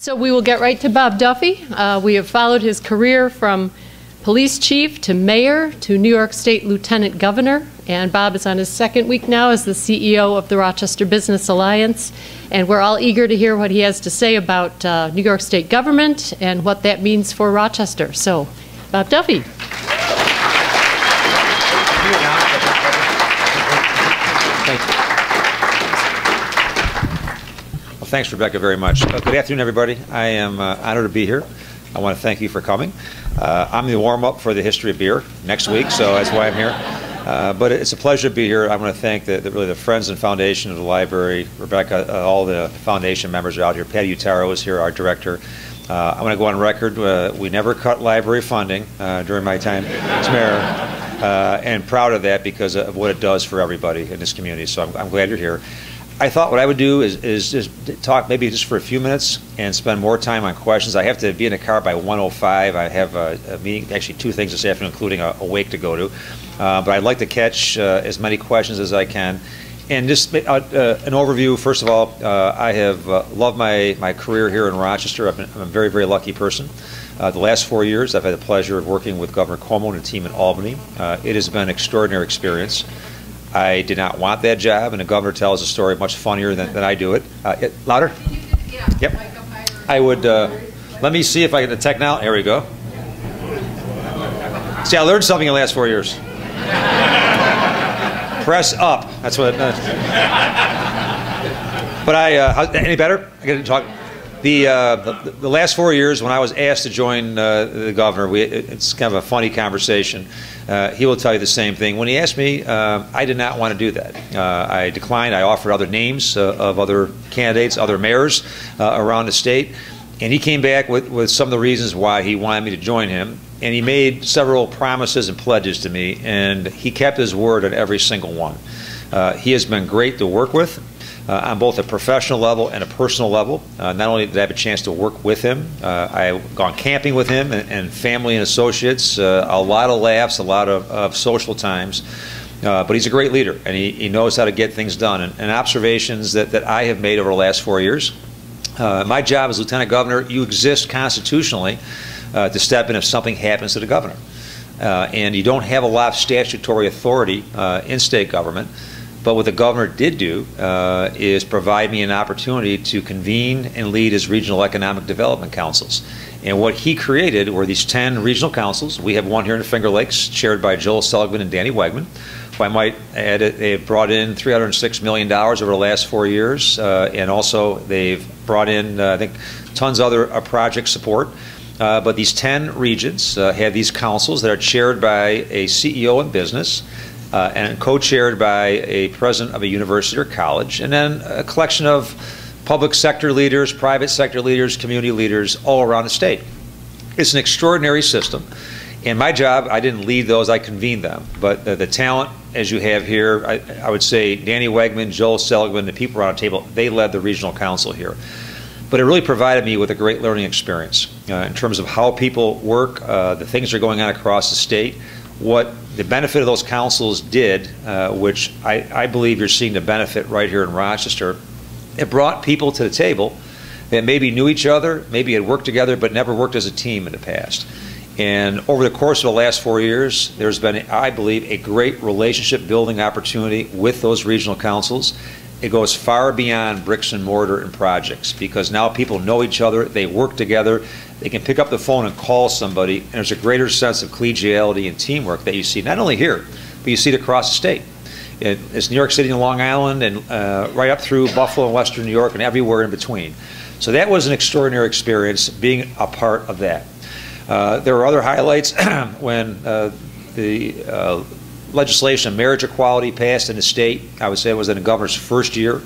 So we will get right to Bob Duffy. We have followed his career from police chief to mayor to New York State lieutenant governor, and Bob is on his second week now as the CEO of the Rochester Business Alliance, and we're all eager to hear what he has to say about New York State government and what that means for Rochester. So, Bob Duffy. Thanks, Rebecca, very much. Good afternoon, everybody. I am honored to be here. I want to thank you for coming. I'm the warm-up for the history of beer next week, so that's why I'm here. But it's a pleasure to be here. I want to thank really the Friends and Foundation of the Library, Rebecca, all the foundation members are out here. Patty Utaro is here, our director. I want to go on record. We never cut library funding during my time as mayor, and proud of that because of what it does for everybody in this community. So I'm glad you're here. I thought what I would do is just talk maybe just for a few minutes and spend more time on questions. I have to be in the car by 1:05. I have a meeting, actually two things this afternoon, including a wake to go to. But I'd like to catch as many questions as I can. And just an overview, first of all, I have loved my career here in Rochester. I'm a very, very lucky person. The last 4 years, I've had the pleasure of working with Governor Cuomo and a team in Albany. It has been an extraordinary experience. I did not want that job, and the governor tells a story much funnier than I do it. Louder? Yeah. Yep. I would, let me see if I can detect now. There we go. See, I learned something in the last 4 years. Press up. That's what. But any better? I get to talk. The last 4 years, when I was asked to join the governor, it's kind of a funny conversation. He will tell you the same thing. When he asked me, I did not want to do that. I declined. I offered other names of other candidates, other mayors around the state, and he came back with some of the reasons why he wanted me to join him. And he made several promises and pledges to me, and he kept his word on every single one. He has been great to work with. On both a professional level and a personal level. Not only did I have a chance to work with him, I've gone camping with him and family and associates, a lot of laughs, a lot of social times. But he's a great leader, and he knows how to get things done. And observations that I have made over the last 4 years, my job as lieutenant governor, you exist constitutionally to step in if something happens to the governor. And you don't have a lot of statutory authority in state government. But what the governor did do is provide me an opportunity to convene and lead his regional economic development councils. And what he created were these 10 regional councils. We have one here in the Finger Lakes, chaired by Joel Seligman and Danny Wegman. If I might add, they have brought in $306 million over the last 4 years, and also they've brought in, I think, tons of other project support. But these 10 regions have these councils that are chaired by a CEO in business, and co-chaired by a president of a university or college, and then a collection of public sector leaders, private sector leaders, community leaders all around the state. It's an extraordinary system, and my job, I didn't lead those, I convened them. But the talent, as you have here, I would say Danny Wegman, Joel Seligman, the people around the table, they led the regional council here. But it really provided me with a great learning experience in terms of how people work, the things that are going on across the state, what the benefit of those councils did, which I believe you're seeing the benefit right here in Rochester. It brought people to the table that maybe knew each other, maybe had worked together, but never worked as a team in the past. And over the course of the last 4 years, there's been, I believe, a great relationship building opportunity with those regional councils. It goes far beyond bricks and mortar and projects, because now people know each other, they work together, they can pick up the phone and call somebody, and there's a greater sense of collegiality and teamwork that you see not only here, but you see it across the state. It's New York City and Long Island, and right up through Buffalo and Western New York, and everywhere in between. So that was an extraordinary experience, being a part of that. There were other highlights when the legislation of marriage equality passed in the state. I would say it was in the governor's first year.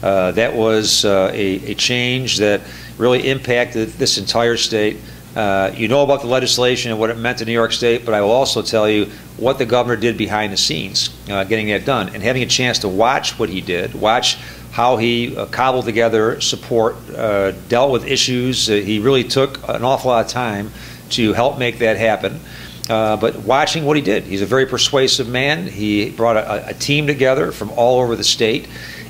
That was a change that really impacted this entire state. You know about the legislation and what it meant to New York State, but I will also tell you what the governor did behind the scenes, getting that done, and having a chance to watch what he did, watch how he cobbled together support, dealt with issues. He really took an awful lot of time to help make that happen. But watching what he did, he's a very persuasive man. He brought a team together from all over the state,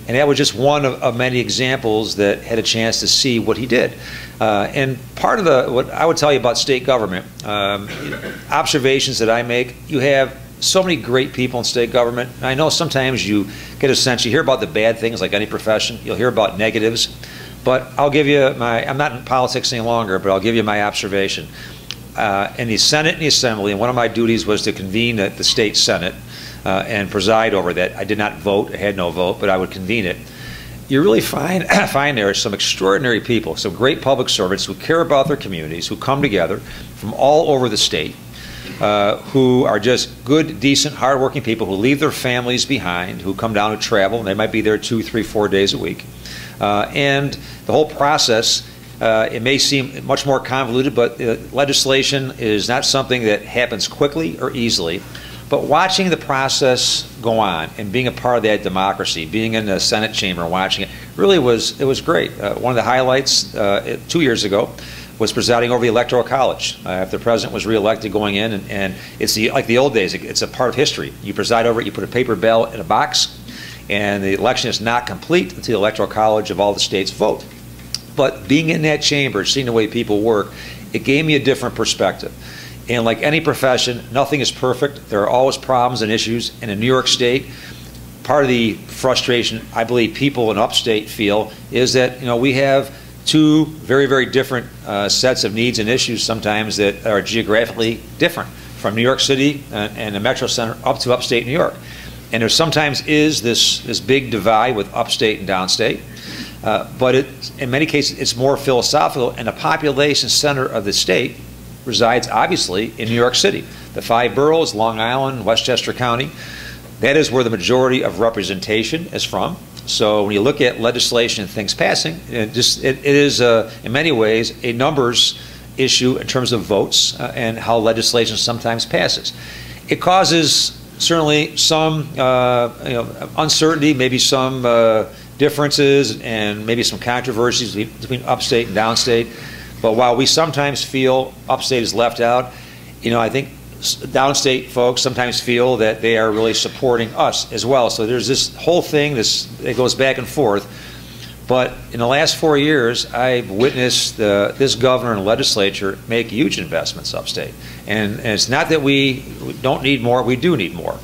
And that was just one of many examples that had a chance to see what he did. And part of what I would tell you about state government, observations that I make, you have so many great people in state government. And I know sometimes you get a sense, you hear about the bad things like any profession, you'll hear about negatives. But I'll give you I'm not in politics any longer, but I'll give you my observation. In the Senate and the Assembly, and one of my duties was to convene the state Senate and preside over that. I did not vote, I had no vote, but I would convene it. You really find there are some extraordinary people, some great public servants who care about their communities, who come together from all over the state, who are just good, decent, hardworking people who leave their families behind, who come down to travel, and they might be there 2, 3, 4 days a week. And the whole process, it may seem much more convoluted, but legislation is not something that happens quickly or easily. But watching the process go on and being a part of that democracy, being in the Senate chamber and watching it, really was great. One of the highlights 2 years ago was presiding over the Electoral College. If the president was reelected going in, and it's like the old days, it's a part of history. You preside over it, you put a paper ballot in a box, and the election is not complete until the Electoral College of all the states vote. But being in that chamber, seeing the way people work, it gave me a different perspective. And like any profession, nothing is perfect. There are always problems and issues. And in New York State, part of the frustration I believe people in upstate feel is that we have two very, very different sets of needs and issues sometimes that are geographically different from New York City and the Metro Center up to upstate New York. And there sometimes is this big divide with upstate and downstate. But in many cases, it's more philosophical, and the population center of the state resides obviously in New York City. The 5 boroughs, Long Island, Westchester County, that is where the majority of representation is from. So when you look at legislation and things passing, it is in many ways a numbers issue in terms of votes and how legislation sometimes passes. It causes certainly some uncertainty, maybe some differences, and maybe some controversies between upstate and downstate. But while we sometimes feel upstate is left out, I think downstate folks sometimes feel that they are really supporting us as well. So there's this whole thing that goes back and forth. But in the last 4 years, I've witnessed this governor and legislature make huge investments upstate. And it's not that we don't need more, we do need more.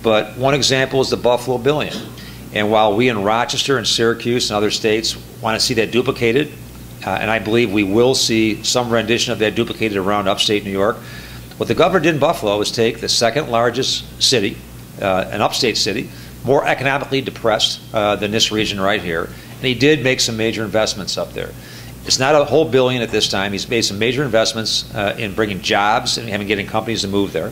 But one example is the Buffalo Billion. And while we in Rochester and Syracuse and other states want to see that duplicated, and I believe we will see some rendition of that duplicated around upstate New York, what the governor did in Buffalo was take the second largest city, an upstate city, more economically depressed than this region right here, and he did make some major investments up there. It's not a whole billion at this time. He's made some major investments in bringing jobs and getting companies to move there.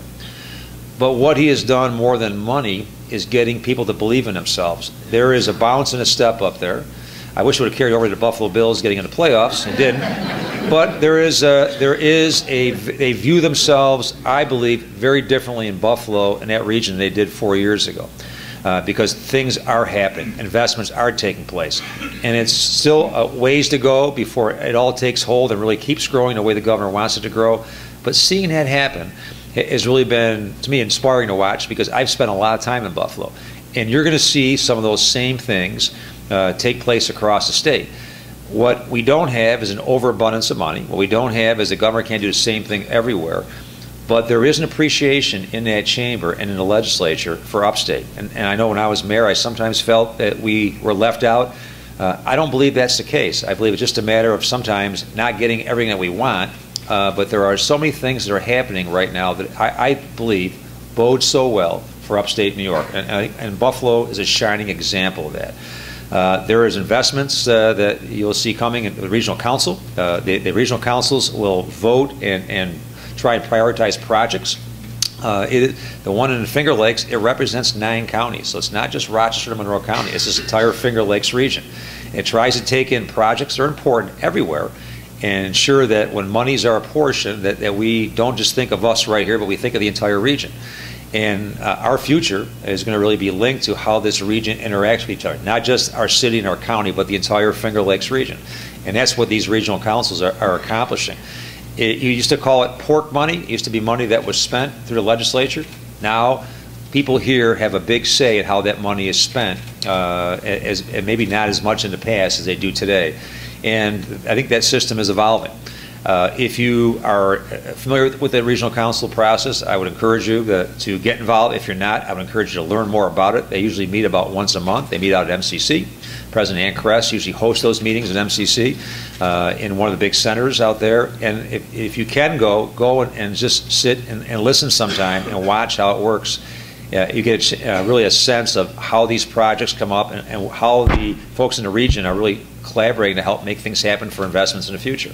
But what he has done more than money is getting people to believe in themselves. There is a bounce and a step up there. I wish it would have carried over to the Buffalo Bills getting into playoffs. It didn't. But they view themselves, I believe, very differently in Buffalo and that region than they did 4 years ago. Because things are happening, investments are taking place. And it's still ways to go before it all takes hold and really keeps growing the way the governor wants it to grow. But seeing that happen has really been, to me, inspiring to watch, because I've spent a lot of time in Buffalo. And you're going to see some of those same things take place across the state. What we don't have is an overabundance of money. What we don't have is the governor can't do the same thing everywhere. But there is an appreciation in that chamber and in the legislature for upstate. And I know when I was mayor, I sometimes felt that we were left out. I don't believe that's the case. I believe it's just a matter of sometimes not getting everything that we want. But there are so many things that are happening right now that I believe bode so well for upstate New York. And Buffalo is a shining example of that. There is investments that you'll see coming in the regional council. The regional councils will vote and try and prioritize projects. The one in the Finger Lakes, it represents 9 counties. So it's not just Rochester and Monroe County. It's this entire Finger Lakes region. It tries to take in projects that are important everywhere and ensure that when monies are apportioned, that we don't just think of us right here, but we think of the entire region. And our future is going to really be linked to how this region interacts with each other, not just our city and our county, but the entire Finger Lakes region. And that's what these regional councils are accomplishing. You used to call it pork money. It used to be money that was spent through the legislature. Now people here have a big say in how that money is spent, and maybe not as much in the past as they do today. And I think that system is evolving. If you are familiar with the regional council process, I would encourage you to get involved. If you're not, I would encourage you to learn more about it. They usually meet about once a month. They meet out at MCC. President Ann Kress usually hosts those meetings at MCC in one of the big centers out there. And if you can go and just sit and listen sometime and watch how it works. You get really a sense of how these projects come up and how the folks in the region are really collaborating to help make things happen for investments in the future.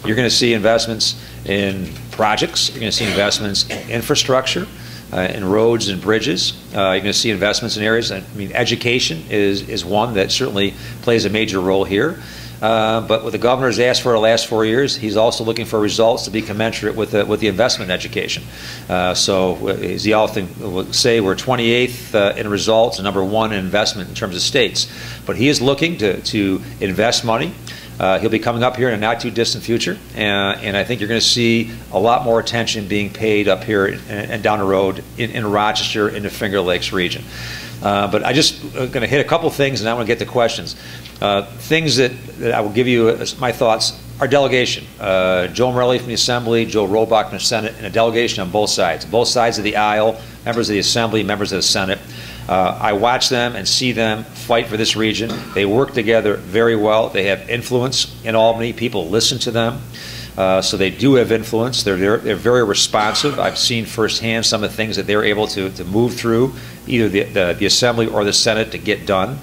You're going to see investments in projects. You're going to see investments in infrastructure, in roads and bridges. You're going to see investments in areas. I mean, education is one that certainly plays a major role here. But what the governor has asked for the last 4 years, he's also looking for results to be commensurate with the investment in education. So, as he often will say, we're 28th in results and #1 in investment in terms of states. But he is looking to invest money. He'll be coming up here in a not too distant future, and I think you're going to see a lot more attention being paid up here and down the road in Rochester, in the Finger Lakes region. But I just going to hit a couple things, and I want to get to questions. Things that I will give you as my thoughts. Our delegation, Joe Morelli from the Assembly, Joe Robach from the Senate, and a delegation on both sides of the aisle, members of the Assembly, members of the Senate. I watch them and see them fight for this region. They work together very well. They have influence in Albany. People listen to them. So they do have influence. They're very responsive. I've seen firsthand some of the things that they're able to move through, either the Assembly or the Senate, to get done.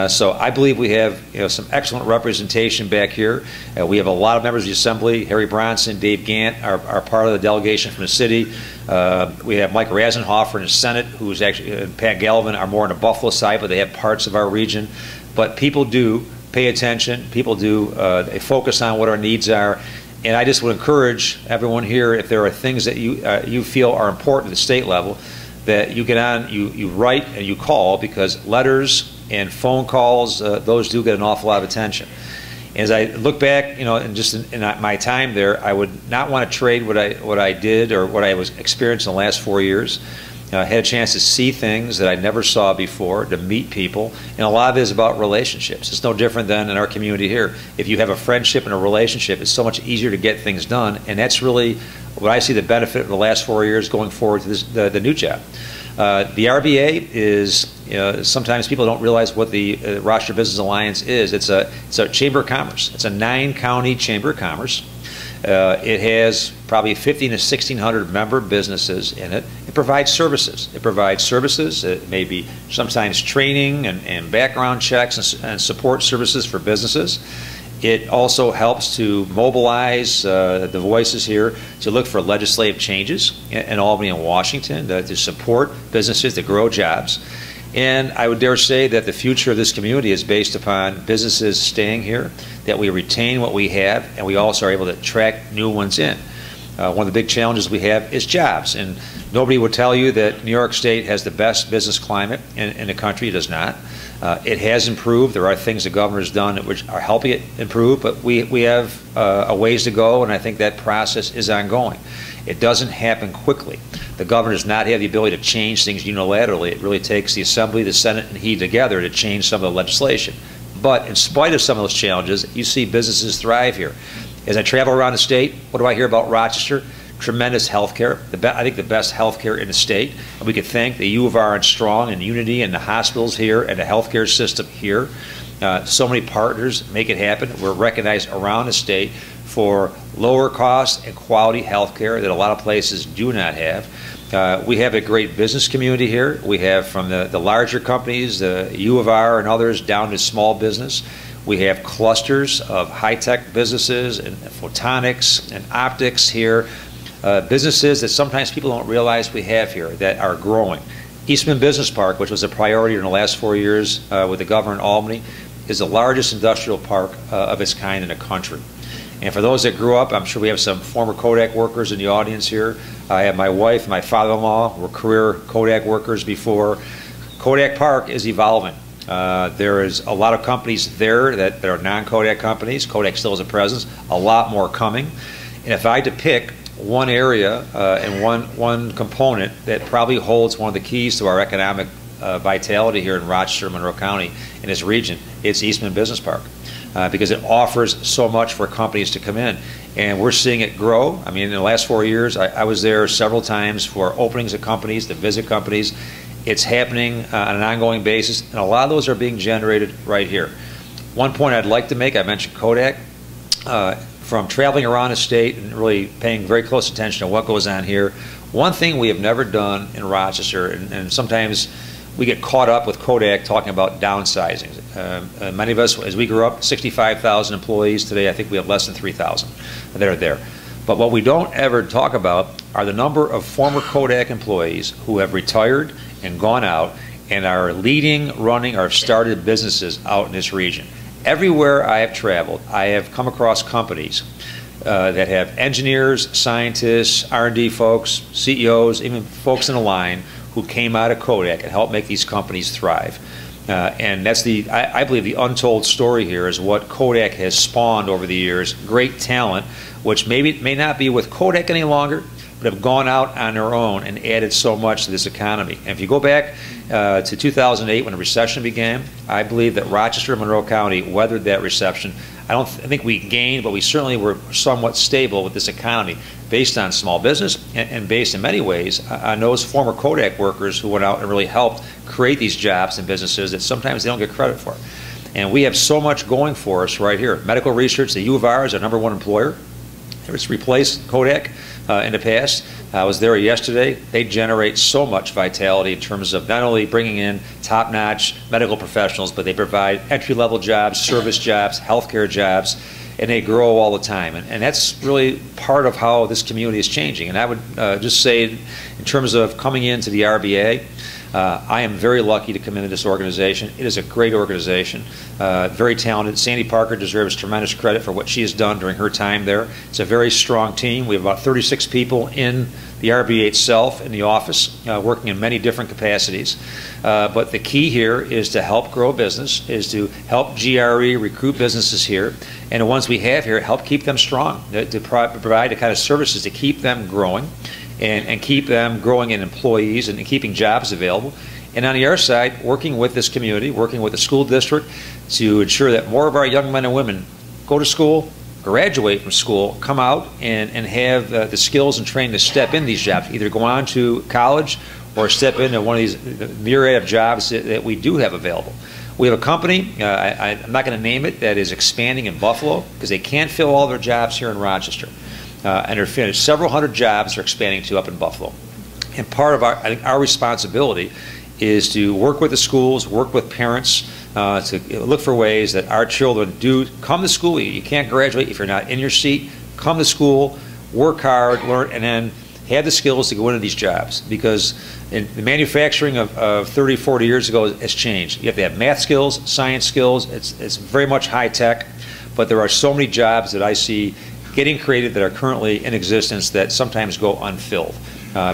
So I believe we have some excellent representation back here. We have a lot of members of the Assembly. Harry Bronson, Dave Gant are part of the delegation from the city. We have Mike Rasenhofer in the Senate, who's actually, Pat Galvin are more on the Buffalo side, but they have parts of our region. But people do pay attention. People do, they focus on what our needs are. And I just would encourage everyone here, if there are things that you feel are important at the state level, that you get on, you write and you call, because letters and phone calls, those do get an awful lot of attention. As I look back, and just in my time there, I would not want to trade what I did or what I was experiencing in the last 4 years. I had a chance to see things that I never saw before, to meet people, and a lot of it is about relationships. It's no different than in our community here. If you have a friendship and a relationship, it's so much easier to get things done, and that's really what I see the benefit of the last 4 years going forward to the new job. The RBA is, sometimes people don't realize what the Rochester Business Alliance is. It's a chamber of commerce. It's a 9-county chamber of commerce. It has probably 1,500 to 1,600 member businesses in it. It provides services. It may be sometimes training and background checks and support services for businesses. It also helps to mobilize the voices here to look for legislative changes in Albany and Washington to support businesses, to grow jobs. And I would dare say that the future of this community is based upon businesses staying here, that we retain what we have, and we also are able to attract new ones in. One of the big challenges we have is jobs, and nobody would tell you that New York State has the best business climate in the country. It does not. It has improved. There are things the governor has done which are helping it improve, but we have a ways to go, and I think that process is ongoing. It doesn't happen quickly. The governor does not have the ability to change things unilaterally. It really takes the Assembly, the Senate, and he together to change some of the legislation. But in spite of some of those challenges, you see businesses thrive here. As I travel around the state, what do I hear about Rochester? Tremendous health care. I think the best health care in the state. And we could thank the U of R and Strong and Unity and the hospitals here and the health care system here. So many partners make it happen. We're recognized around the state for lower cost and quality health care that a lot of places do not have. We have a great business community here. We have from the larger companies, the U of R and others, down to small business. We have clusters of high-tech businesses and photonics and optics here. Businesses that sometimes people don't realize we have here that are growing. Eastman Business Park, which was a priority in the last 4 years with the governor in Albany, is the largest industrial park of its kind in the country. And for those that grew up, I'm sure we have some former Kodak workers in the audience here. I have my wife, my father-in-law were career Kodak workers before. Kodak Park is evolving. There is a lot of companies there that are non-Kodak companies. Kodak still has a presence, a lot more coming. And if I had to pick one area and one component that probably holds one of the keys to our economic vitality here in Rochester, Monroe County, in this region. It's Eastman Business Park. Because it offers so much for companies to come in. And we're seeing it grow. I mean, in the last 4 years, I was there several times for openings of companies, to visit companies. It's happening on an ongoing basis, and a lot of those are being generated right here. One point I'd like to make, I mentioned Kodak. From traveling around the state and really paying very close attention to what goes on here, one thing we have never done in Rochester, and sometimes we get caught up with Kodak talking about downsizing. Many of us, as we grew up, 65,000 employees. Today, I think we have less than 3,000 that are there. But what we don't ever talk about are the number of former Kodak employees who have retired and gone out and are leading, running, or started businesses out in this region. Everywhere I have traveled, I have come across companies that have engineers, scientists, R&D folks, CEOs, even folks in the line who came out of Kodak and helped make these companies thrive. And that's I believe the untold story here is what Kodak has spawned over the years. Great talent, which may not be with Kodak any longer, but have gone out on their own and added so much to this economy. And if you go back to 2008 when the recession began, I believe that Rochester and Monroe County weathered that recession. I think we gained, but we certainly were somewhat stable with this economy based on small business and based in many ways on those former Kodak workers who went out and really helped create these jobs and businesses that sometimes they don't get credit for. And we have so much going for us right here. Medical research, the U of R is our #1 employer. It's replaced Kodak in the past. I was there yesterday. They generate so much vitality in terms of not only bringing in top-notch medical professionals, but they provide entry-level jobs, service jobs, healthcare jobs, and they grow all the time. And that's really part of how this community is changing. And I would just say, in terms of coming into the RBA, I am very lucky to come into this organization. It is a great organization, very talented. Sandy Parker deserves tremendous credit for what she has done during her time there. It's a very strong team. We have about 36 people in the RBA itself, in the office, working in many different capacities. But the key here is to help grow business, is to help GRE recruit businesses here, and the ones we have here, help keep them strong, to provide the kind of services to keep them growing. And keep them growing in employees and keeping jobs available. And on the other side, working with this community, working with the school district to ensure that more of our young men and women go to school, graduate from school, come out and have the skills and training to step in these jobs, either go on to college or step into one of these myriad of jobs that we do have available. We have a company, I'm not going to name it, that is expanding in Buffalo because they can't fill all their jobs here in Rochester. And they're finished. Several hundred jobs are expanding to up in Buffalo. And part of I think our responsibility is to work with the schools, work with parents, to look for ways that our children do come to school. You can't graduate if you're not in your seat. Come to school, work hard, learn, and then have the skills to go into these jobs. Because in the manufacturing of 30, 40 years ago has changed. You have to have math skills, science skills. It's very much high tech. But there are so many jobs that I see getting created that are currently in existence that sometimes go unfilled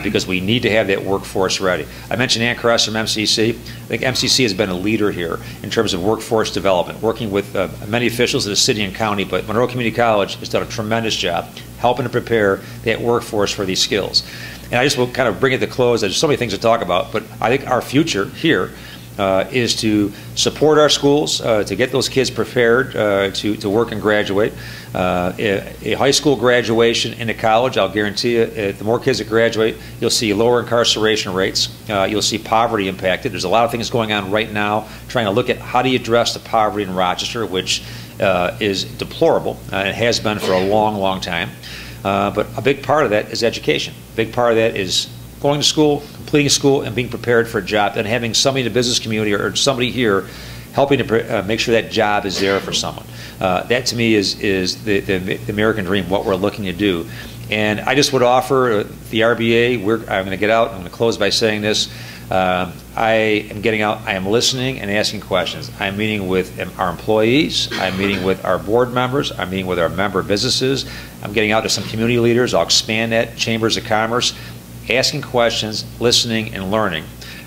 because we need to have that workforce ready. I mentioned Ann Kress from MCC. I think MCC has been a leader here in terms of workforce development, working with many officials of the city and county, but Monroe Community College has done a tremendous job helping to prepare that workforce for these skills. And I just will kind of bring it to close. There's so many things to talk about, but I think our future here is to support our schools, to get those kids prepared to work and graduate. A high school graduation into college, I'll guarantee you, the more kids that graduate, you'll see lower incarceration rates. You'll see poverty impacted. There's a lot of things going on right now trying to look at how do you address the poverty in Rochester, which is deplorable, and it has been for a long, long time. But a big part of that is education. A big part of that is going to school, completing school, and being prepared for a job, and having somebody in the business community or somebody here helping to make sure that job is there for someone. That to me is the American dream, what we're looking to do. And I just would offer the RBA, I'm going to get out, I'm going to close by saying this, I am getting out, I am listening and asking questions. I'm meeting with our employees, I'm meeting with our board members, I'm meeting with our member businesses, I'm getting out to some community leaders, I'll expand that, chambers of commerce, asking questions, listening, and learning.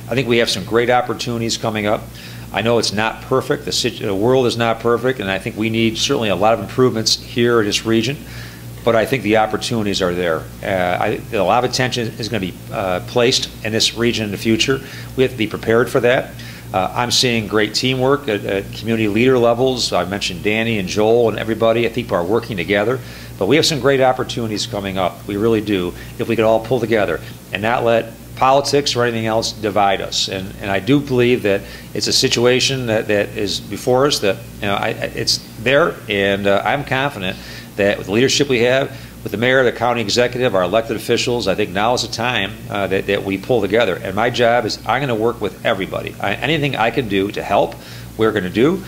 I think we have some great opportunities coming up. I know it's not perfect. The world is not perfect, and I think we need certainly a lot of improvements here in this region. but I think the opportunities are there. A lot of attention is going to be placed in this region in the future. We have to be prepared for that. I'm seeing great teamwork at community leader levels. I mentioned Danny and Joel and everybody. I think we're working together. But we have some great opportunities coming up. We really do, if we could all pull together and not let politics or anything else divide us. And I do believe that it's a situation that is before us, that it's there, and I'm confident that with the leadership we have, with the mayor, the county executive, our elected officials, I think now is the time that we pull together. And my job is I'm going to work with everybody. Anything I can do to help, we're going to do.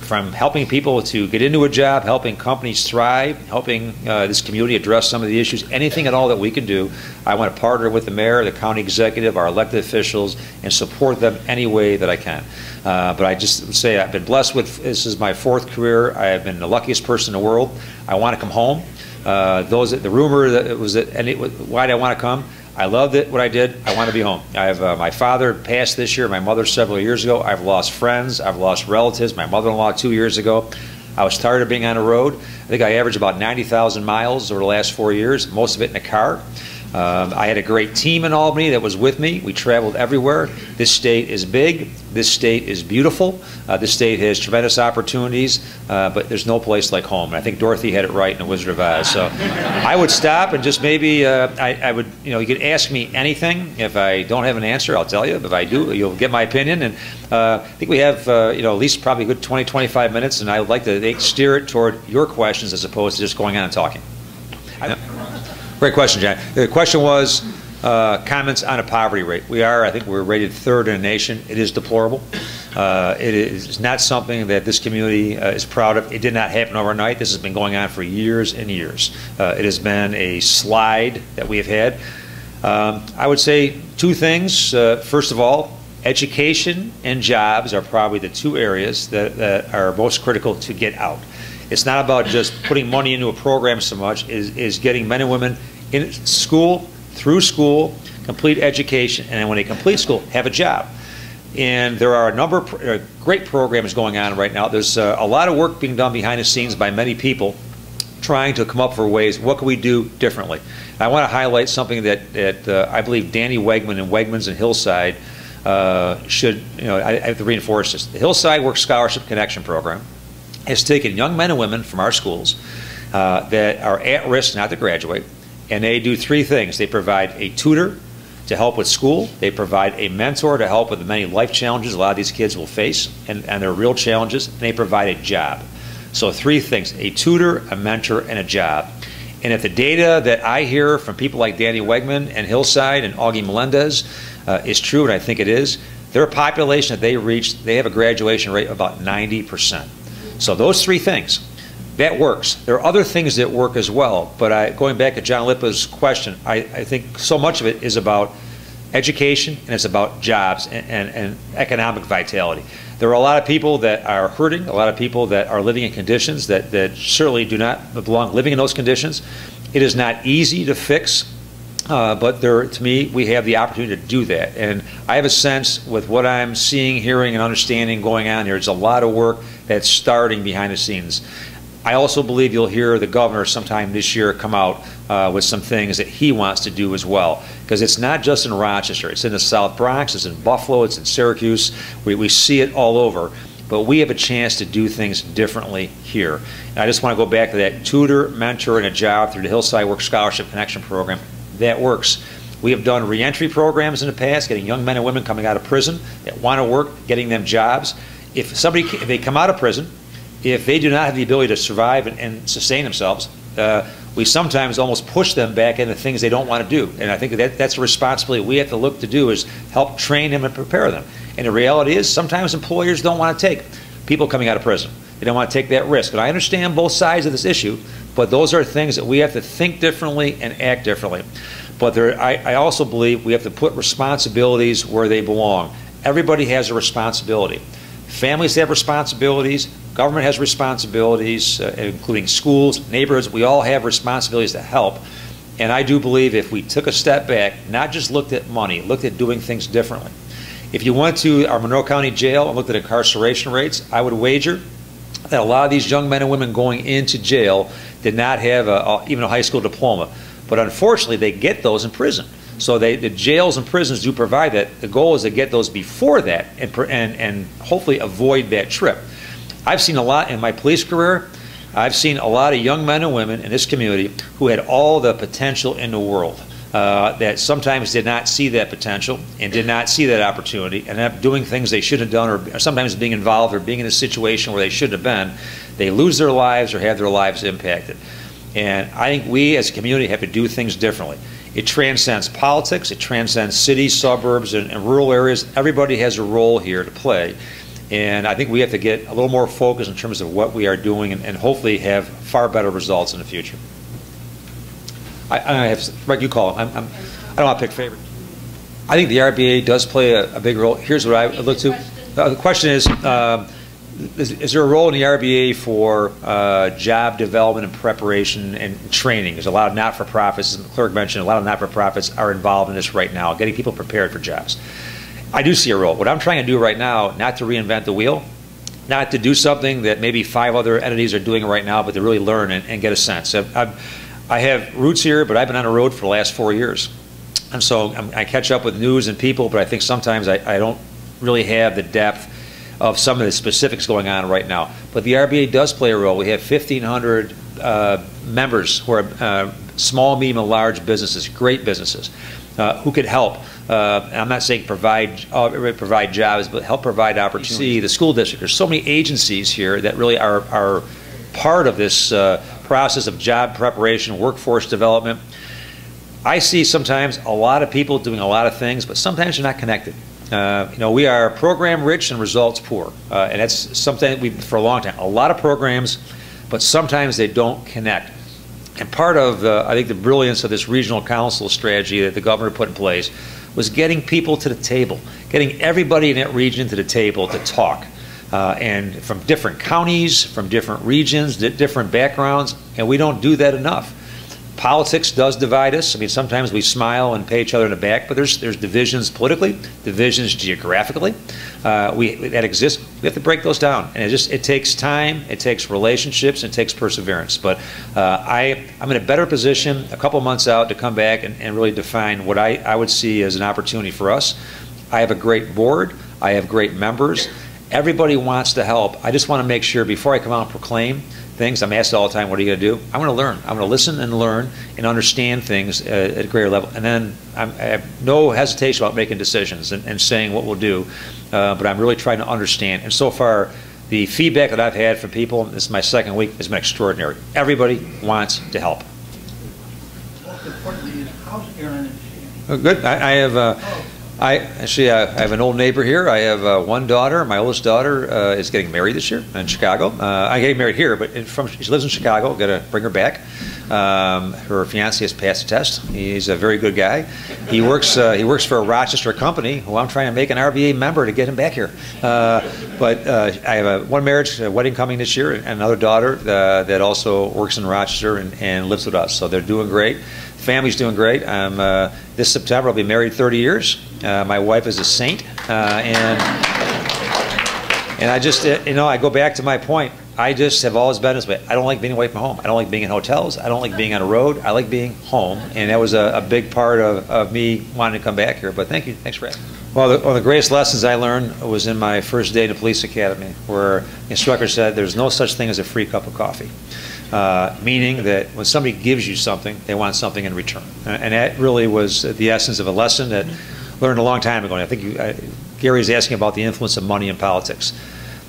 From helping people to get into a job, helping companies thrive, helping this community address some of the issues, anything at all that we can do, I want to partner with the mayor, the county executive, our elected officials, and support them any way that I can. But I just would say I've been blessed with, this is my 4th career. I have been the luckiest person in the world. I want to come home. The rumor that it was why did I want to come? I loved it, what I did. I want to be home. I have my father passed this year, my mother several years ago. I've lost friends, I've lost relatives, my mother-in-law 2 years ago. I was tired of being on the road. I think I averaged about 90,000 miles over the last 4 years, most of it in a car. I had a great team in Albany that was with me. We traveled everywhere. This state is big. This state is beautiful. This state has tremendous opportunities, but there's no place like home. And I think Dorothy had it right in The Wizard of Oz. So I would stop and just maybe I would, you could ask me anything. If I don't have an answer, I'll tell you. If I do, you'll get my opinion. And I think we have, at least probably a good 20, 25 minutes, and I would like to steer it toward your questions as opposed to just going on and talking. Great question, John. The question was comments on a poverty rate. I think we're rated 3rd in the nation. It is deplorable. It is not something that this community is proud of. It did not happen overnight. This has been going on for years and years. It has been a slide that we have had. I would say 2 things. First of all, education and jobs are probably the 2 areas that are most critical to get out. It's not about just putting money into a program so much, is getting men and women in school, through school, complete education, and then when they complete school, have a job. And there are a number of great programs going on right now. There's a lot of work being done behind the scenes by many people trying to come up for ways, what can we do differently? I want to highlight something that I believe Danny Wegman and Wegmans and Hillside should, I have to reinforce this. The Hillside Work Scholarship Connection Program has taken young men and women from our schools that are at risk not to graduate, and they do 3 things. They provide a tutor to help with school. They provide a mentor to help with the many life challenges a lot of these kids will face, and their real challenges, and they provide a job. So 3 things: a tutor, a mentor, and a job. And if the data that I hear from people like Danny Wegman and Hillside and Augie Melendez is true, and I think it is, their population that they reach, they have a graduation rate of about 90%. So those 3 things, that works. There are other things that work as well, but going back to John Lippa's question, I think so much of it is about education, and it's about jobs and economic vitality. There are a lot of people that are hurting, a lot of people that are living in conditions that certainly do not belong living in those conditions. It is not easy to fix, but to me, we have the opportunity to do that. And I have a sense with what I'm seeing, hearing, and understanding going on here, there's a lot of work that's starting behind the scenes. I also believe you'll hear the governor sometime this year come out with some things that he wants to do as well. Because it's not just in Rochester. It's in the South Bronx, it's in Buffalo, it's in Syracuse. We see it all over. But we have a chance to do things differently here. And I just want to go back to that tutor, mentor, and a job through the Hillside Work Scholarship Connection Program. That works. We have done reentry programs in the past, getting young men and women coming out of prison that want to work, getting them jobs. If they come out of prison, if they do not have the ability to survive and sustain themselves, we sometimes almost push them back into things they don't want to do. And I think that's a responsibility we have to look to do, is help train them and prepare them. And the reality is sometimes employers don't want to take people coming out of prison. They don't want to take that risk. And I understand both sides of this issue, but those are things that we have to think differently and act differently. But I also believe we have to put responsibilities where they belong. Everybody has a responsibility. Families have responsibilities. Government has responsibilities, including schools, neighborhoods. We all have responsibilities to help. And I do believe if we took a step back, not just looked at money, looked at doing things differently. If you went to our Monroe County Jail and looked at incarceration rates, I would wager that a lot of these young men and women going into jail did not have even a high school diploma. But unfortunately, they get those in prison. So the jails and prisons do provide that. The goal is to get those before that and hopefully avoid that trip. I've seen a lot in my police career. I've seen a lot of young men and women in this community who had all the potential in the world that sometimes did not see that potential and did not see that opportunity and ended up doing things they shouldn't have done, or sometimes being involved or being in a situation where they shouldn't have been. They lose their lives or have their lives impacted. And I think we as a community have to do things differently. It transcends politics, it transcends cities, suburbs, and rural areas. Everybody has a role here to play. And I think we have to get a little more focused in terms of what we are doing and hopefully have far better results in the future. I have, Rick, you call it. I don't want to pick favorites. I think the RBA does play a big role. Here's what I look to. The question is there a role in the RBA for job development and preparation and training? There's a lot of not-for-profits, as the clerk mentioned, a lot of not-for-profits are involved in this right now, getting people prepared for jobs. I do see a role. What I'm trying to do right now, not to reinvent the wheel, not to do something that maybe 5 other entities are doing right now, but to really learn and get a sense. I have roots here, but I've been on the road for the last 4 years. And so I catch up with news and people, but I think sometimes I don't really have the depth of some of the specifics going on right now. But the RBA does play a role. We have 1,500 members who are small, medium, and large businesses, great businesses, who could help. I'm not saying provide jobs, but help provide opportunity. The school district, there's so many agencies here that really are part of this process of job preparation, workforce development. I see sometimes a lot of people doing a lot of things, but sometimes they're not connected. You know, we are program rich and results poor, and that's something we've for a long time. A lot of programs, but sometimes they don't connect. And part of, I think, the brilliance of this regional council strategy that the governor put in place was getting people to the table, getting everybody in that region to the table to talk. And from different counties, from different regions, different backgrounds, and we don't do that enough. Politics does divide us. I mean, sometimes we smile and pay each other in the back, but there's divisions politically, divisions geographically that exist. We have to break those down, and it takes time, it takes relationships, it takes perseverance. But I'm in a better position a couple months out to come back and really define what I would see as an opportunity for us. I have a great board. I have great members. Everybody wants to help. I just want to make sure before I come out and proclaim things, I'm asked all the time, what are you going to do? I'm going to learn. I'm going to listen and learn and understand things at a greater level. And then I have no hesitation about making decisions and saying what we'll do. But I'm really trying to understand. And so far, the feedback that I've had from people, this is my second week, has been extraordinary. Everybody wants to help. Most importantly is, how's Aaron and Shannon? Good. I have an old neighbor here. I have one daughter. My oldest daughter is getting married this year in Chicago. I'm getting married here, but she lives in Chicago. Got to bring her back. Her fiance has passed the test. He's a very good guy. He works for a Rochester company who I'm trying to make an RBA member to get him back here. But I have one marriage, a wedding coming this year, and another daughter that also works in Rochester and lives with us. So they're doing great. Family's doing great. This September I'll be married 30 years. My wife is a saint, and I just, I go back to my point. I just have always been this way. I don't like being away from home. I don't like being in hotels. I don't like being on the road. I like being home, and that was a big part of me wanting to come back here. But thank you. Thanks for asking. Well, one of the greatest lessons I learned was in my first day in the police academy, where the instructor said there's no such thing as a free cup of coffee. Meaning that when somebody gives you something, they want something in return. And that really was the essence of a lesson that I learned a long time ago. And I think Gary's asking about the influence of money in politics.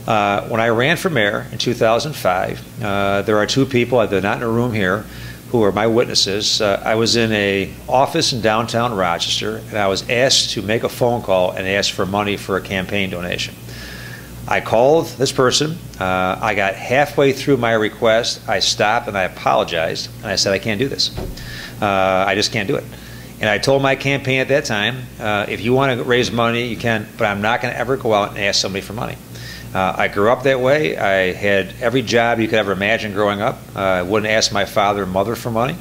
When I ran for mayor in 2005, there are 2 people, they're not in a room here, who are my witnesses. I was in an office in downtown Rochester, and I was asked to make a phone call and ask for money for a campaign donation. I called this person. I got halfway through my request. I stopped and I apologized, and I said, I can't do this. I just can't do it. And I told my campaign at that time, if you want to raise money, you can, but I'm not going to ever go out and ask somebody for money. I grew up that way. I had every job you could ever imagine growing up. I wouldn't ask my father and mother for money.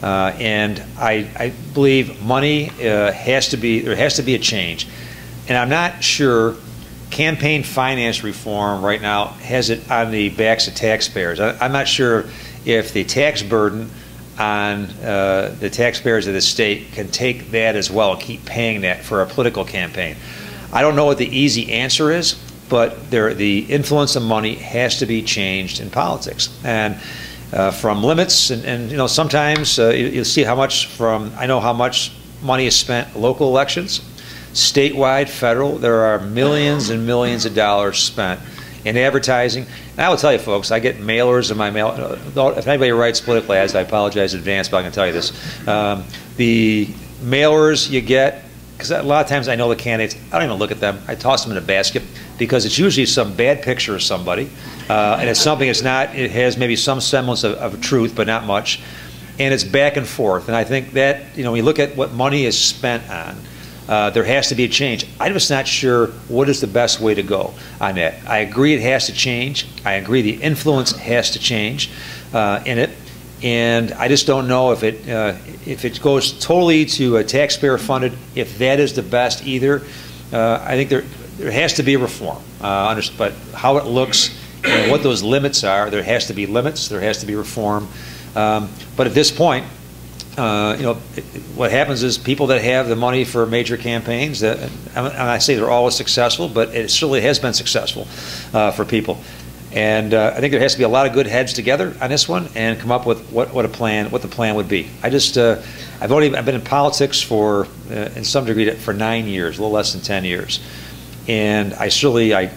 And I believe money there has to be a change. And I'm not sure campaign finance reform right now has it on the backs of taxpayers. I'm not sure if the tax burden on the taxpayers of the state can take that as well and keep paying that for a political campaign. I don't know what the easy answer is, but the influence of money has to be changed in politics. And from limits, and you know, sometimes you'll see how much I know how much money is spent in local elections, statewide, federal. There are millions and millions of dollars spent in advertising. And I will tell you, folks, I get mailers in my mail. If anybody writes political ads, I apologize in advance, but I'm going to tell you this. The mailers you get, because a lot of times I know the candidates, I don't even look at them. I toss them in a basket because it's usually some bad picture of somebody. And it's something it's not, it has maybe some semblance of truth, but not much. And it's back and forth. And I think that, you know, when you look at what money is spent on, there has to be a change. I'm just not sure what is the best way to go on that. I agree it has to change. I agree the influence has to change in it. And I just don't know if it goes totally to a taxpayer funded, if that is the best either. I think there has to be a reform. But how it looks and what those limits are, there has to be limits. There has to be reform. But at this point, you know, what happens is people that have the money for major campaigns, and I say they're always successful, but it certainly has been successful for people. And I think there has to be a lot of good heads together on this one and come up with what the plan would be. I've been in politics for, in some degree, for 9 years, a little less than 10 years, and I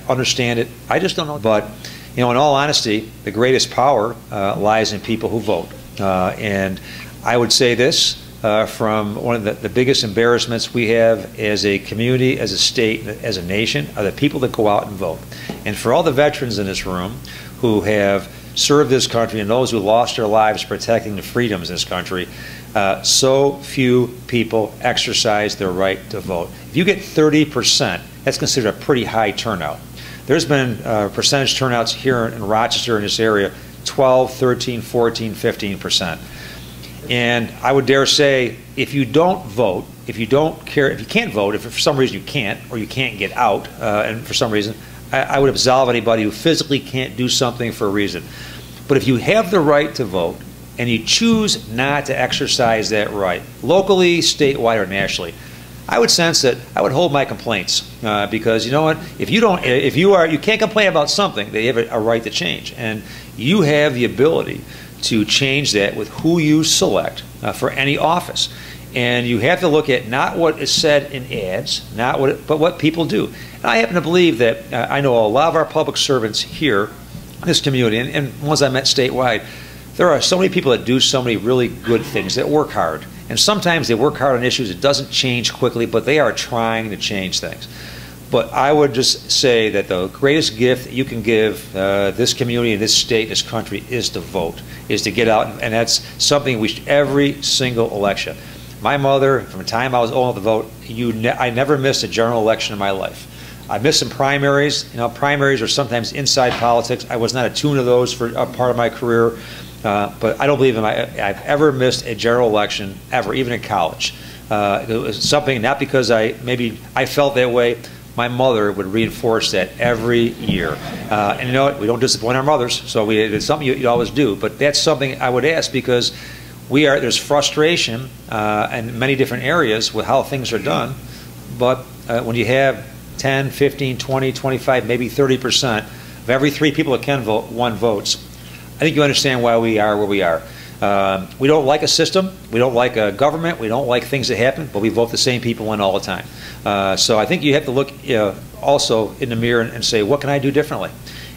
understand it. I just don't know. But you know, in all honesty, the greatest power lies in people who vote. And I would say this from one of the biggest embarrassments we have as a community, as a state, as a nation, are the people that go out and vote. And for all the veterans in this room who have served this country and those who lost their lives protecting the freedoms in this country, so few people exercise their right to vote. If you get 30%, that's considered a pretty high turnout. There's been percentage turnouts here in Rochester, in this area, 12, 13, 14, 15%. And I would dare say, if you don't vote, if you don't care, if you can't vote, if for some reason you can't, or you can't get out, and for some reason, I would absolve anybody who physically can't do something for a reason. But if you have the right to vote, and you choose not to exercise that right, locally, statewide, or nationally, I would sense that I would hold my complaints because you know what? If you can't complain about something, they have a right to change, and you have the ability to change that with who you select for any office. And you have to look at not what is said in ads, but what people do. And I happen to believe that I know a lot of our public servants here in this community, and ones I met statewide, there are so many people that do so many really good things, that work hard. And sometimes they work hard on issues that doesn't change quickly, but they are trying to change things. But I would just say that the greatest gift that you can give this community, this state, this country is to vote, is to get out, and that's something every single election. My mother, from the time I was old enough to vote, I never missed a general election in my life. I missed some primaries. You know, primaries are sometimes inside politics. I was not attuned to those for a part of my career, but I don't believe I've ever missed a general election, ever, even in college. It was something, not because maybe I felt that way. My mother would reinforce that every year. And you know what? We don't disappoint our mothers, so it's something you always do. But that's something I would ask, because there's frustration in many different areas with how things are done. But when you have 10, 15, 20, 25, maybe 30% of every 3 people that can vote, 1 votes, I think you understand why we are where we are. We don't like a system, we don't like a government, we don't like things that happen, but we vote the same people in all the time. So I think you have to look also in the mirror and say, what can I do differently?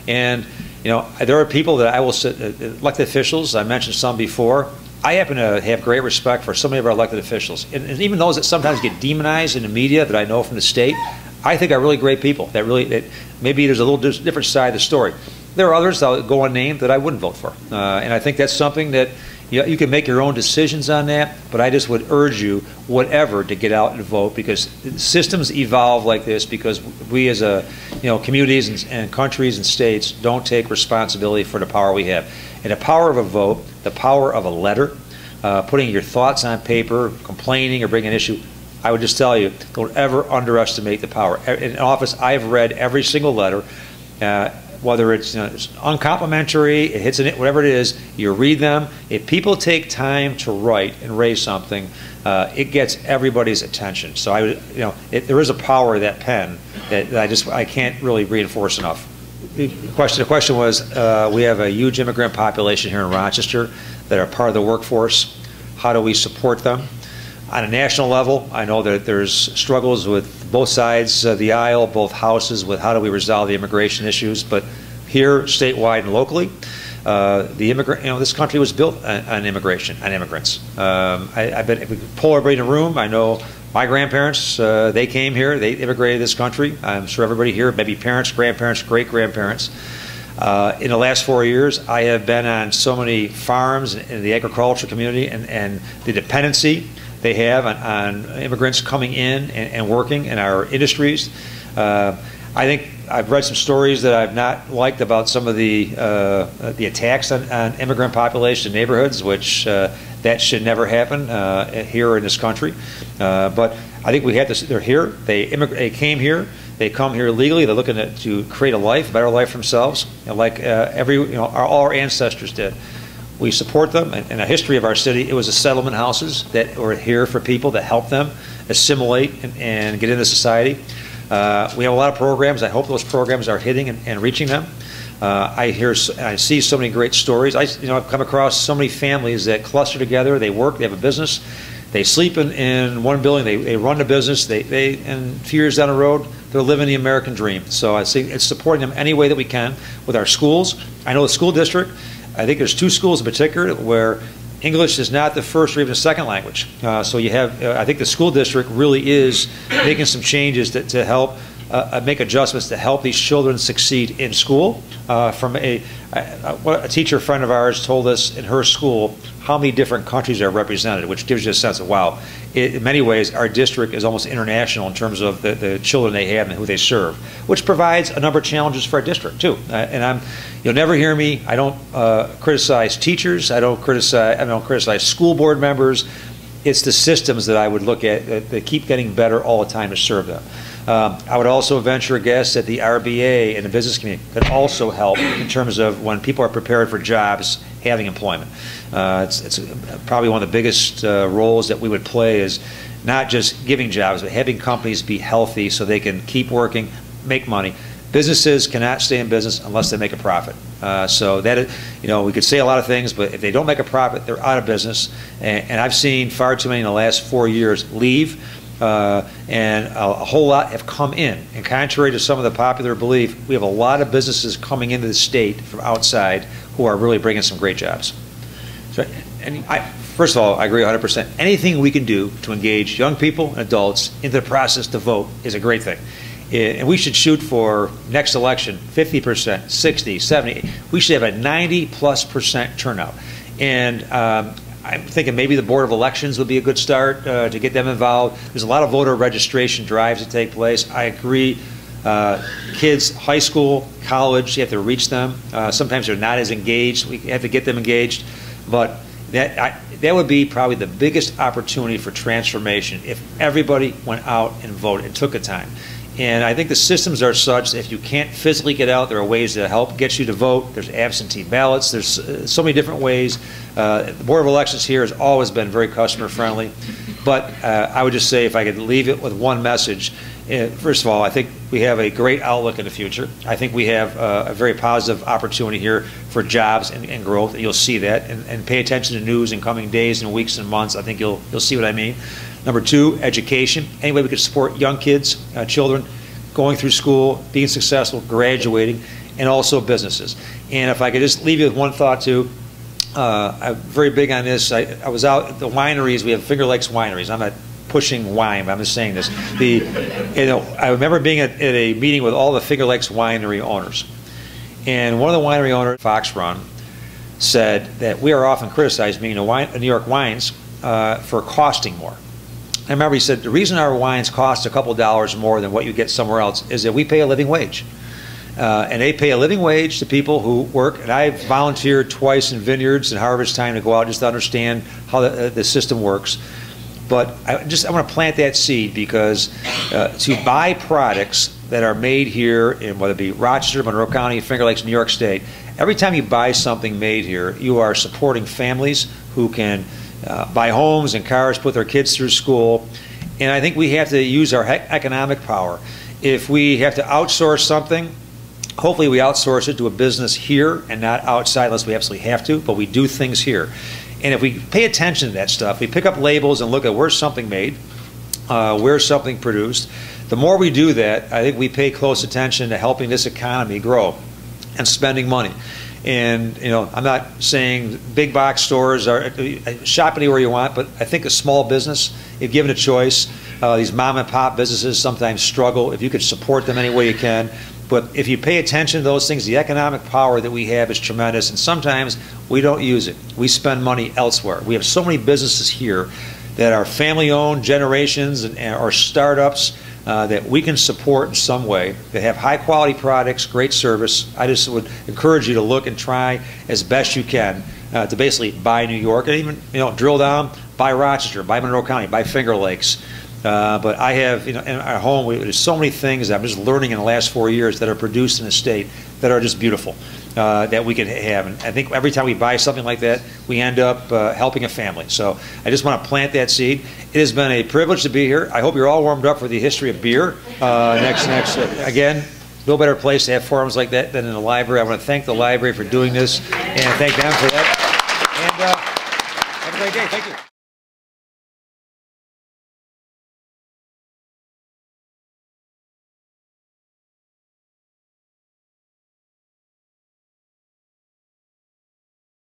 And you know, there are people that I will sit, elected officials, I mentioned some before. I happen to have great respect for so many of our elected officials, and even those that sometimes get demonized in the media that I know from the state, I think are really great people. That maybe there's a little different side of the story. There are others that I'll go unnamed that I wouldn't vote for, and I think that's something that you can make your own decisions on that. But I just would urge you, whatever, to get out and vote, because systems evolve like this because we as communities and countries and states don't take responsibility for the power we have. And the power of a vote, the power of a letter, putting your thoughts on paper, complaining or bringing an issue, I would just tell you, don't ever underestimate the power. In office, I've read every single letter, whether it's, it's uncomplimentary, it hits it, whatever it is, you read them. If people take time to write and raise something, it gets everybody's attention. So there is a power of that pen that I can't really reinforce enough. The question was, we have a huge immigrant population here in Rochester that are part of the workforce. How do we support them? On a national level, I know that there's struggles with both sides of the aisle, both houses, with how do we resolve the immigration issues. But here, statewide and locally, this country was built on immigration, on immigrants. If we pull everybody in a room, I know my grandparents, they came here, they immigrated to this country. I'm sure everybody here, maybe parents, grandparents, great-grandparents. In the last 4 years, I have been on so many farms in the agriculture community, and the dependency they have on immigrants coming in and working in our industries. I think I've read some stories that I've not liked about some of the attacks on immigrant population in neighborhoods, which that should never happen here in this country. But I think we have to. They're here. They came here. They come here legally. They're looking to create a life, a better life for themselves, like all our ancestors did. We support them. In the history of our city, it was the settlement houses that were here for people that helped them assimilate and get into society. We have a lot of programs. I hope those programs are hitting and reaching them. I see so many great stories. I've come across so many families that cluster together. They work. They have a business. They sleep in one building. They run the business. And a few years down the road, they're living the American dream. So I think it's supporting them any way that we can with our schools. I know the school district. I think there's 2 schools in particular where English is not the first or even a second language. So you have, I think the school district really is making some changes to help make adjustments to help these children succeed in school. From a teacher friend of ours told us in her school how many different countries are represented, which gives you a sense of, wow, in many ways our district is almost international in terms of the children they have and who they serve, which provides a number of challenges for our district too. You'll never hear me. I don't criticize teachers. I don't criticize school board members. It's the systems that I would look at that keep getting better all the time to serve them. I would also venture a guess that the RBA and the business community could also help in terms of when people are prepared for jobs, having employment. It's probably one of the biggest roles that we would play is not just giving jobs, but having companies be healthy so they can keep working, make money. Businesses cannot stay in business unless they make a profit. So that is, we could say a lot of things, but if they don't make a profit, they're out of business. And I've seen far too many in the last 4 years leave. And a whole lot have come in. And contrary to some of the popular belief, we have a lot of businesses coming into the state from outside who are really bringing some great jobs. So, first of all, I agree 100%. Anything we can do to engage young people and adults into the process to vote is a great thing. And we should shoot for next election 50%, 60, 70. We should have a 90+% turnout. And I'm thinking maybe the Board of Elections would be a good start to get them involved. There's a lot of voter registration drives that take place. I agree. Kids, high school, college, you have to reach them. Sometimes they're not as engaged. We have to get them engaged. But that would be probably the biggest opportunity for transformation if everybody went out and voted and took the time. And I think the systems are such that if you can't physically get out, there are ways to help get you to vote. There's absentee ballots. There's so many different ways. The Board of Elections here has always been very customer friendly. But I would just say if I could leave it with one message, first of all, I think we have a great outlook in the future. I think we have a very positive opportunity here for jobs and growth. You'll see that. And pay attention to news in coming days and weeks and months. I think you'll see what I mean. Number 2, education. Any way we could support young kids, children, going through school, being successful, graduating, and also businesses. And if I could just leave you with one thought too, I'm very big on this. I was out at the wineries. We have Finger Lakes wineries. I'm not pushing wine, but I'm just saying this. I remember being at a meeting with all the Finger Lakes winery owners. And one of the winery owners, Fox Run, said that we are often criticized, being New York wines, for costing more. I remember he said, the reason our wines cost a couple dollars more than what you get somewhere else is that we pay a living wage. And they pay a living wage to people who work. And I've volunteered twice in vineyards and harvest time to go out just to understand how the system works. But I want to plant that seed because to buy products that are made here in whether it be Rochester, Monroe County, Finger Lakes, New York State, every time you buy something made here, you are supporting families who can buy homes and cars, put their kids through school. And I think we have to use our economic power. If we have to outsource something, hopefully we outsource it to a business here and not outside unless we absolutely have to, but we do things here. And if we pay attention to that stuff, we pick up labels and look at where's something made, where's something produced. The more we do that, I think we pay close attention to helping this economy grow and spending money. And I'm not saying big box stores are shop anywhere you want, but I think a small business, if given a choice, these mom and pop businesses sometimes struggle. If you could support them any way you can. But if you pay attention to those things, the economic power that we have is tremendous, and sometimes we don't use it. We spend money elsewhere. We have so many businesses here that are family-owned, generations, or startups that we can support in some way, that have high-quality products, great service. I just would encourage you to look and try as best you can to basically buy New York, and even drill down, buy Rochester, buy Monroe County, buy Finger Lakes. But I have, in our home, there's so many things that I'm just learning in the last 4 years that are produced in the state that are just beautiful, that we can have. And I think every time we buy something like that, we end up helping a family. So I just want to plant that seed. It has been a privilege to be here. I hope you're all warmed up for the history of beer. Again, no better place to have forums like that than in the library. I want to thank the library for doing this and thank them for that. And have a great day. Thank you.